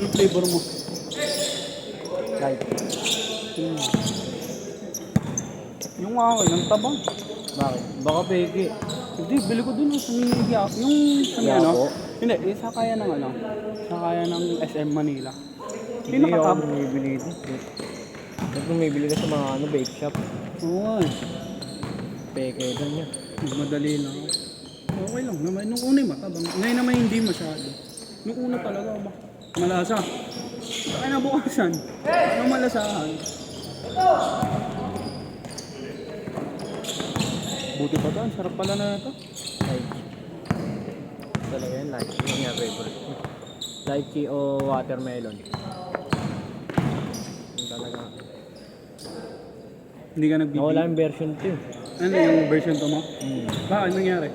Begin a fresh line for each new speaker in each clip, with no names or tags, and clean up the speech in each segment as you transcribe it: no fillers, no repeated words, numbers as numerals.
Yung flavor mo.
Light.
Yung akin, ang tabang.
Bakit? Baka peke.
Hindi, bili ko dun sa Miyagi. Yung sa
Yapo?
ano? Hindi, sa kaya ng ano? Sa kaya ng SM Manila.
Hindi
Yung
ako
nakatab.
bumibili dito. Ba't bumibili ka sa mga ano, bake shop?
Oo nga eh.
Peke doon yun.
Madali lang. Okay lang naman. Nung una yung matabang. Ngayon naman hindi masyado. Nung una talaga, malasa. Kaya nabukasan. Anong malasahan? Buti pa to. Sarap pala na ito.
Lychee. Talaga yan, lychee. Yung nga favorite. Lychee o watermelon. Yung talaga.
Hindi ka nagbibigay.
Nawala yung version 2.
Ano yung version to mo? Bakit nangyari?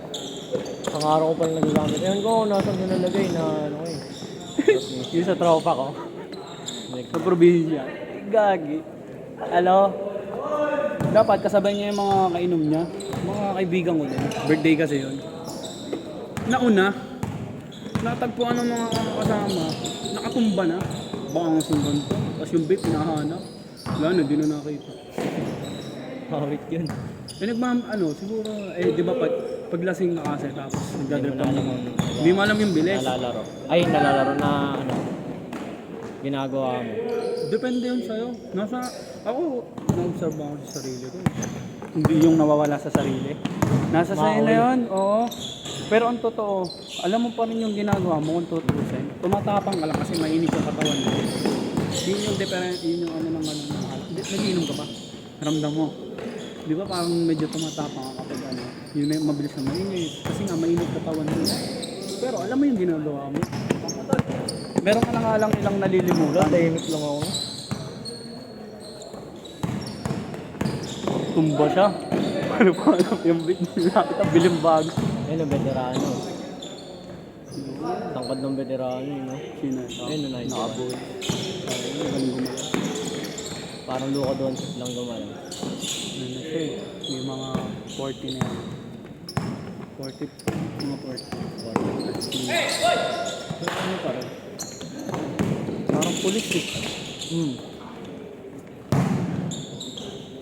Isang araw ko pa lang nagagamit. Ewan ko, nasan ko nalagay na ano ko eh. Yung sa tropa ko.
Sa probinsya. Gagi. Hello? Dapat kasabay niya yung mga kainom niya. Mga kaibigan ko din. Birthday kasi yun. Nauna, natagpuan ng mga kasama. Nakatumba na. Baka nga sundan to. Tapos yung vape, hinahanap. Wala na, di na nakita.
Hawit yun.
Siguro, di ba paglasing ka kasi tapos nagdadrip ka
Hindi mo
mo.
na alam.
Hindi mo alam yung bilis.
Nalalaro. Ay, nalalaro na ano. Ginagawa mo.
Depende yun sa'yo. Ako, na-observe ako sa sarili ko. Hindi yung nawawala sa sarili. Nasa sa'yo na yun, oo. Pero ang totoo, alam mo pa rin yung ginagawa mo kung tutusin. Tumatapang ka lang kasi mainit yung katawan mo. Yun yung different, yun yung ano naman. Nag-iinom ka ba? Ramdam mo. Di ba parang medyo tumatapang ka kapag ano, yun na mabilis na mainit. Kasi nga mainit katawan mo. Pero alam mo yung ginagawa mo. Meron ka na nga lang ilang nalilimutan.
Tahimik lang ako.
Tumba siya. Ano pa alam yung nakita bilimbag.
Ayun ang veterano. Tangkad ng veterano yun, no?
Sino ito?
Ayun na nice.
Nakaboy. Galing gumalaw.
Parang Luka Doncic lang gumalaw.
Ano na siya eh. May mga 40 na yan. 40. Mga 40. Ano pa rin? Parang pulis eh.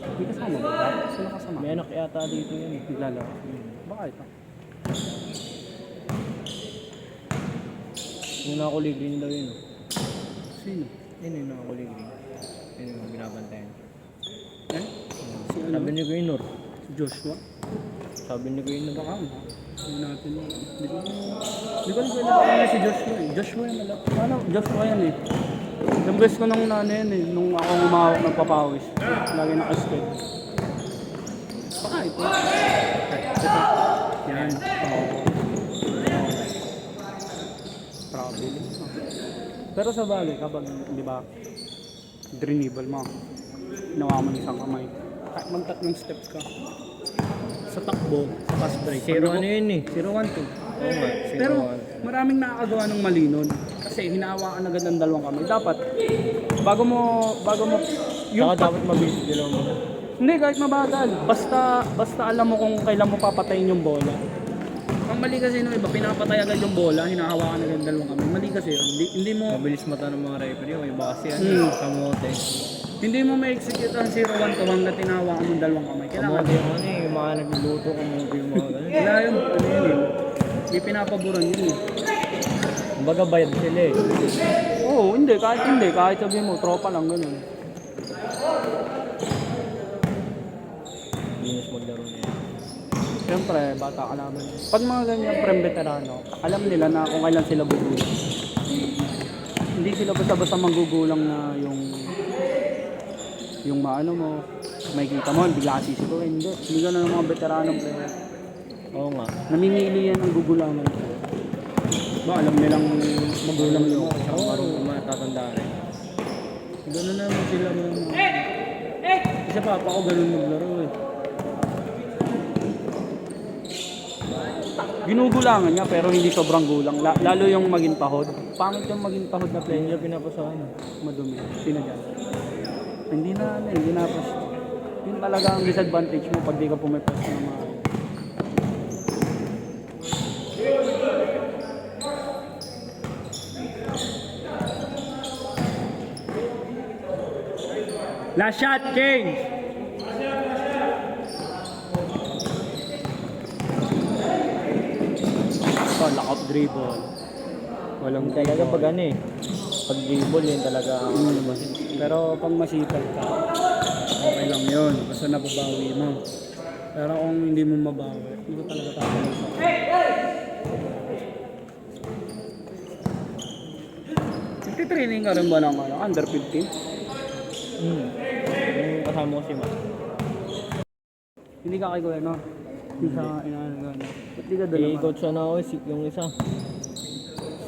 Hindi kasama ba? Sila kasama?
May anak yata dito yun.
Naglalaro. Baka ito.
Yung nakakulay green daw yun.
Sino?
Yun yung nakakulay green. Yun yung binabantayan.
Eh? Si ano?
Sabi ni Guinor.
Si Joshua?
Sabi ni Guinor.
Baka mo. Hindi natin. Hindi ko rin pwede si Joshua eh. Joshua yan alam. Ano? Joshua yan eh. Yung best ko nung nanay yan eh. Nung ako umawak nagpapawis. Lagi nakasked. Baka ito. Ito. Yan. Travel. Pero sa bagay kapag, di ba, drenable mo. Ginawa mo ng isang kamay. Kahit magtatlong steps ka. Sa takbo, sa fast break.
Zero ano yun eh.
0-1-2.
Oo nga.
Pero maraming nakakagawa ng mali nun. Kasi hinahawakan agad ng dalawang kamay. Dapat, bago mo,
Saka dapat mabilis dilaw mo na.
hindi, kahit mabagal. Basta alam mo kung kailan mo papatayin yung bola. Ang mali kasi nung iba, pinapatay agad yung bola, hinahawakan agad ng dalawang kamay. Mali kasi yun. Hindi mo,
Mabilis mata ng mga referee. May base yan. Kamote.
hindi mo ma-execute ang 0-1-2 hanggang hinahawakan ng dalawang kamay. Kailangan,
Kamote yung ano eh. Yung mga nagluluto. Kamote yung mga ganun.
wala yun. Ano yun eh. May pinapaboran yun eh.
Kumbaga bayad sila eh.
Oo, hindi. Kahit sabihin mo, tropa lang ganun.
Linis maglaro na yan.
Siyempre, bata ka naman. Pag mga ganyan prem veterano, alam nila na kung kailan sila gugulang. Hindi sila basta-basta manggugulang na yung maano mo, may kita mo, bigla ka sisikuin. Hindi ganun ang mga veteranong player.
Oo nga.
Namimili yan ang gugulangan. Ba, alam nilang magulang nyo.
Saka marunong matatanda rin.
Ganun naman sila mga... Kasi papa ko ganun maglaro eh. Ginugulangan niya pero hindi sobrang gulang. Lalo yung maging pahod. Pangit yung maging pahod na player.
Hindi pinapasahan.
Madumi. Sino dyan? Hindi na pas. Yun talaga ang disadvantage mo pag di ka pumipas ng mga... Last shot, change! Ito, lock up dribble. Walang
Talaga
dribble.
pag ano eh. Pag dribble yun talaga ang ano ba.
Pero pag masipag ka, okay lang yun. Basta nababawi mo. Pero kung hindi mo mabawi, hindi ko talaga tatalo sa Nagtitraining ka rin ba ng ano, under 15?
Yung kasama ko si Mas.
Hindi ka kay Kuya, no? Yung sa inaano gano'n. Ba't di ka doon
Si
naman?
Coach ano ako, yung isa.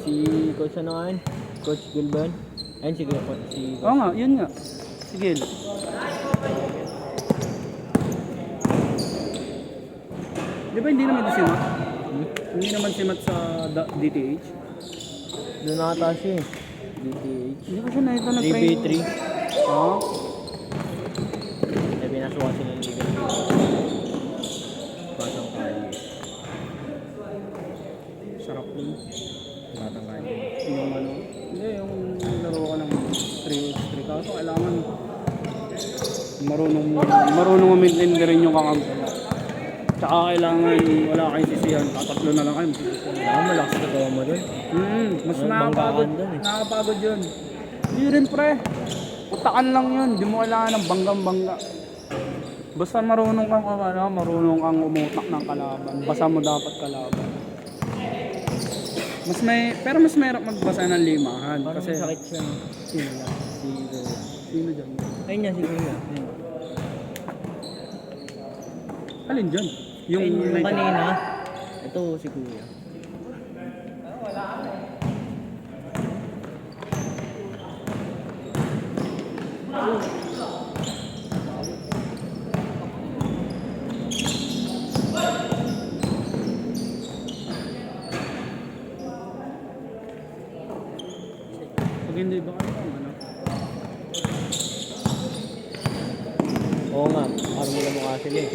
Si Coach ano ayun? Coach Gilban. Ayun si Coach.
Oo nga, yun nga. Sige. Di ba hindi naman doon si Matt? Hindi naman si Matt sa DTH?
Doon ata siya eh. DTH.
Hindi ko siya nakita na
3v3.
Oo.
Eh, binasukan sila ng Liga. Batang Kali.
Sarap nun.
Batang Kali.
Yung ano, hindi, yung laro ka ng 3x3. Kaso kailangan marunong ma-maintain ka rin yung kakampi. Tsaka kailangan wala kayong sisihan. Tatatlo na lang kayo.
Kailangan malakas na gawa mo doon.
Mas
May
nakakapagod.
banggaan dun eh.
Nakakapagod yun. Hindi rin pre. Utakan lang yun. Di mo kailangan ng banggang-bangga. Basta marunong kang marunong kang umutak ng kalaban. Basa mo dapat kalaban. Pero mas mahirap magbasa ng limahan.
Parang
Kasi
sakit siya. No?
sino yan? Sino dyan?
Ayun niya si Kuya. Ayun.
Alin dyan? Yung
Yung kanina. Ito si Kuya.
Pag hindi ba kayo ano?
Oo nga. Parang mula mukha sila eh.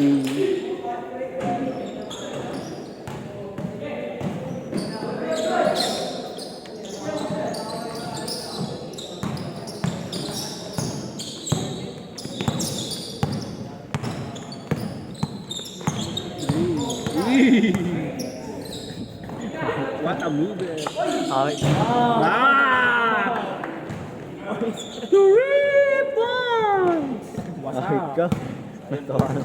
What a move!
Okay.
Ah! The rebound! What's
Ahit
up?
ka. Ito ano.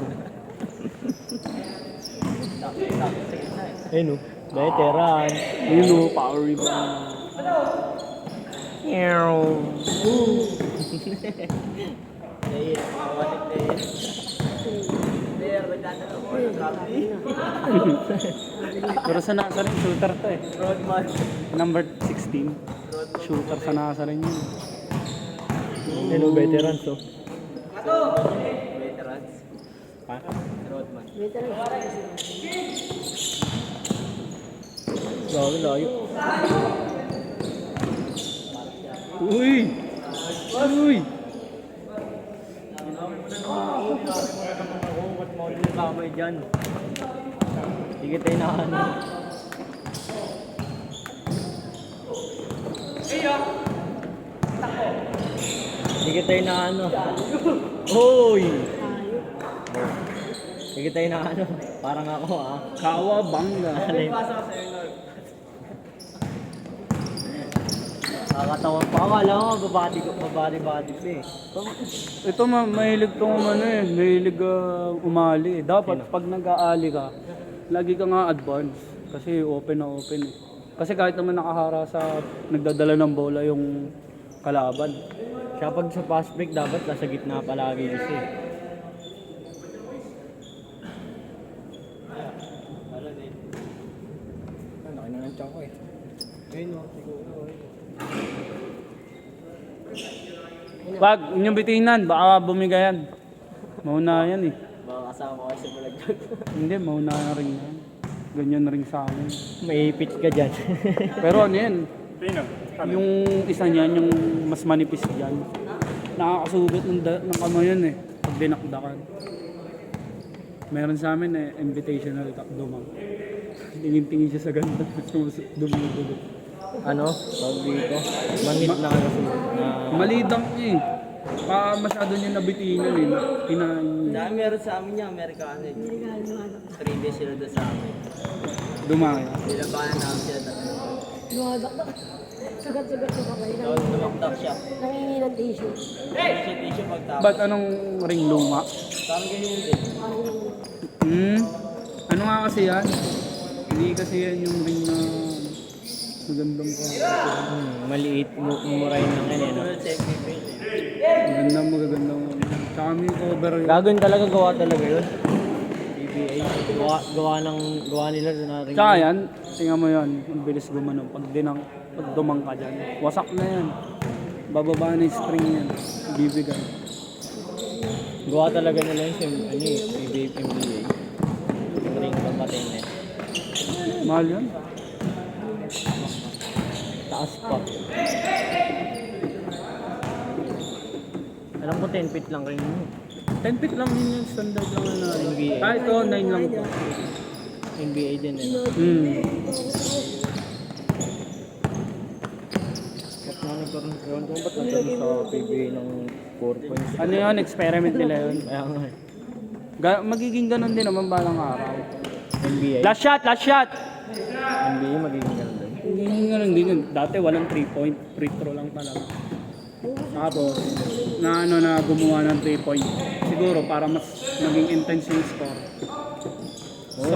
Ayun o. Veteran.
Yun o, power rebound. Pero sa nasa rin, shooter to eh. Number 16. Shooter sa nasa rin yun.
Ayun o, veteran so. Grabe layo.
Uy! Uy!
Kamay dyan. Hindi kita inaano. Hindi kita inaano. Hoy! Hindi kita inaano. Parang ako ah.
Kawabanga.
Nakakatawa pa. Akala ko babati pa eh.
Ito mahilig tong ano eh, mahilig umali eh. Dapat pag nag-aali ka, lagi ka nga advance. Kasi open na open eh. Kasi kahit naman nakahara sa nagdadala ng bola yung kalaban.
Siya pag sa fast break dapat nasa gitna palagi siya eh. Laki na ng tiyan ko eh. Ayun o, siguro.
Wag, inyong bitinan, baka bumigayan. Mauna yan eh.
Baka kasama ko sa balagdag.
Hindi, mauna na rin yan. Ganyan na rin sa amin.
May pitch ka dyan.
Pero ano yan? Yung isa niyan, yung mas manipis dyan. Nakakasubot ng kamay yun eh. Pag dinakdakan. Meron sa amin eh, invitational dumang. Tingin-tingin siya sa ganda. Dumang-dumang.
Ano? Tawag dito. Manhit na kasi.
Malidang eh. masyado niya nabitinan eh. Kinain.
Dahil meron sa amin niya, Amerikano eh. 3 days sila doon sa amin.
Dumaya.
Nilabanan namin sila tatlo.
Lumadak. Sugat-sugat sa kamay.
Tapos lumakdak siya.
Nangingi ng tissue.
Tissue pagtapos.
Ba't anong ring luma?
Parang ganyan din.
Ano nga kasi yan? Hindi kasi yan yung ring na magandang ko.
Maliit, murahin lang yan, no?
Tulad sa MVP.
Magandang. Tsaka may cover yun.
Gagawin talaga, gawa talaga yun. PBA. Gawa nila na rin.
Tsaka yan, tingnan mo yan. Ang bilis gumanon. Pag dumang ka dyan, wasak na yan. Bababa na yung string yan. Bibigay.
Gawa talaga nila yun sa PBA. Yung ring pamatay na.
Mahal yan.
Taas pa. Alam ko 10 feet lang rin yun.
10 feet lang din yung standard lang na
NBA.
ito 9 lang po.
NBA din eh. Ba't nga nagkaroon ko? Ba't nagkaroon sa PBA ng 4 points?
Ano yun? Experiment nila yun.
Kaya nga eh.
Magiging ganun din naman balang araw.
NBA.
Last shot!
NBA magiging ganun din.
Hindi ganun din yun. Dati walang 3 point. Free throw lang talaga. Tapos, na gumawa ng 3 point. Siguro para mas maging intense yung score. So,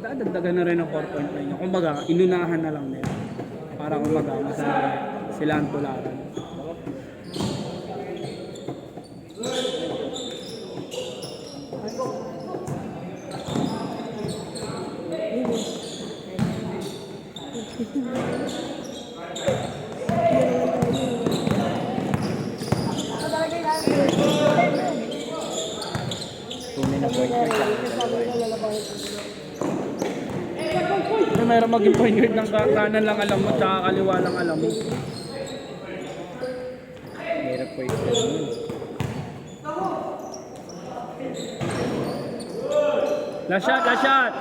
dadagdagan na rin ang 4 point na yun. Kumbaga, inunahan na lang nila. Para kumbaga, mas sila ang tularan.
Tunay na point guard lang.
Pero meron maging point guard ng kanan lang alam mo, tsaka kaliwa lang alam mo.
Mahirap point guard yun.
Last shot!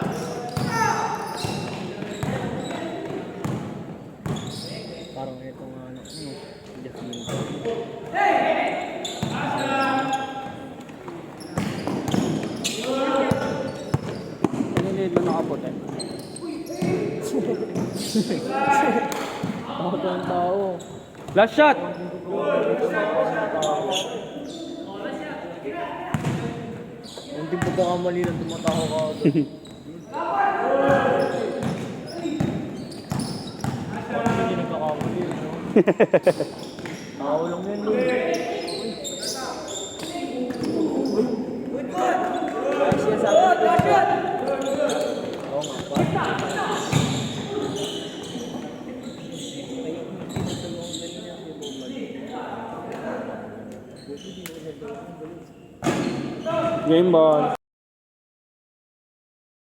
Parang itong ano, Jasmine.
Piniliit lang nakaputi.
Takot ang tao.
Last shot!
Hindi po kakamali lang tumatawa ka agad. Parang hindi nagkakamali yun, no? Tao lang yan, no?
Ay, siya sa akin na siya.
Oo nga pa.
Game ball.